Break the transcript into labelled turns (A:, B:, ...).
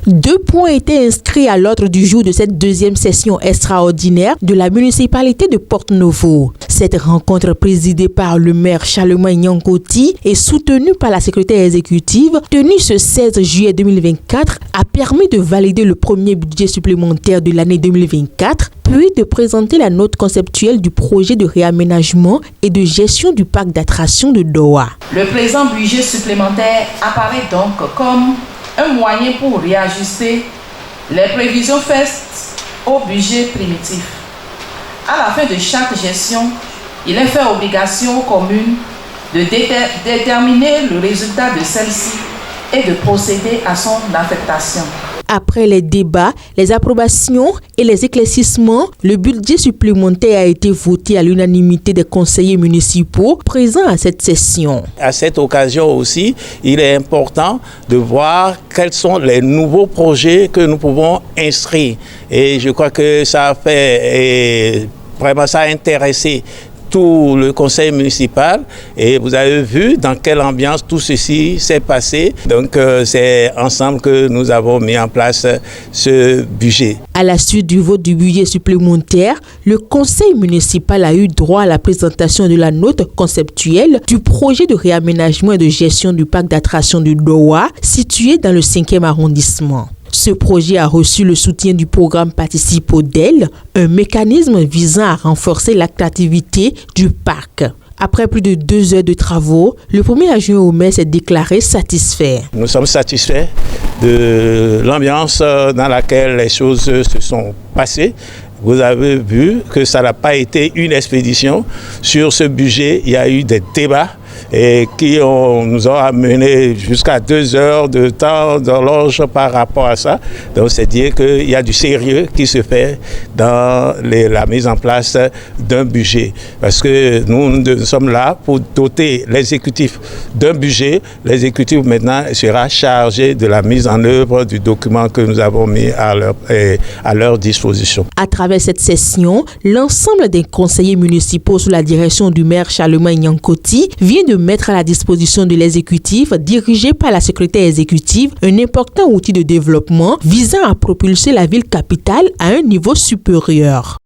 A: 2 points étaient inscrits à l'ordre du jour de cette deuxième session extraordinaire de la municipalité de Porto-Novo. Cette rencontre présidée par le maire Charlemagne Nyankoti et soutenue par la secrétaire exécutive, tenue ce 16 juillet 2024, a permis de valider le premier budget supplémentaire de l'année 2024, puis de présenter la note conceptuelle du projet de réaménagement et de gestion du parc d'attractions de Doha.
B: Le présent budget supplémentaire apparaît donc comme un moyen pour réajuster les prévisions faites au budget primitif. À la fin de chaque gestion, il est fait obligation aux communes de déterminer le résultat de celle-ci et de procéder à son affectation.
A: Après les débats, les approbations et les éclaircissements, le budget supplémentaire a été voté à l'unanimité des conseillers municipaux présents à cette session.
C: À cette occasion aussi, il est important de voir quels sont les nouveaux projets que nous pouvons inscrire. Et je crois que ça a fait vraiment ça a intéressé tout le conseil municipal et vous avez vu dans quelle ambiance tout ceci s'est passé. Donc c'est ensemble que nous avons mis en place ce budget.
A: À la suite du vote du budget supplémentaire, le conseil municipal a eu droit à la présentation de la note conceptuelle du projet de réaménagement et de gestion du parc d'attractions de Doha, situé dans le 5e arrondissement. Ce projet a reçu le soutien du programme Participe au DEL, un mécanisme visant à renforcer l'attractivité du parc. Après plus de 2 heures de travaux, le premier adjoint au maire s'est déclaré satisfait.
C: Nous sommes satisfaits de l'ambiance dans laquelle les choses se sont passées. Vous avez vu que ça n'a pas été une expédition. Sur ce budget, il y a eu des débats et qui nous ont amené jusqu'à 2 heures de temps d'horloge par rapport à ça. Donc c'est dire qu'il y a du sérieux qui se fait dans la mise en place d'un budget. Parce que nous sommes là pour doter l'exécutif d'un budget. L'exécutif maintenant sera chargé de la mise en œuvre du document que nous avons mis à leur disposition.
A: À travers cette session, l'ensemble des conseillers municipaux sous la direction du maire Charlemagne Nyankoti vient de mettre à la disposition de l'exécutif, dirigé par la secrétaire exécutive, un important outil de développement visant à propulser la ville capitale à un niveau supérieur.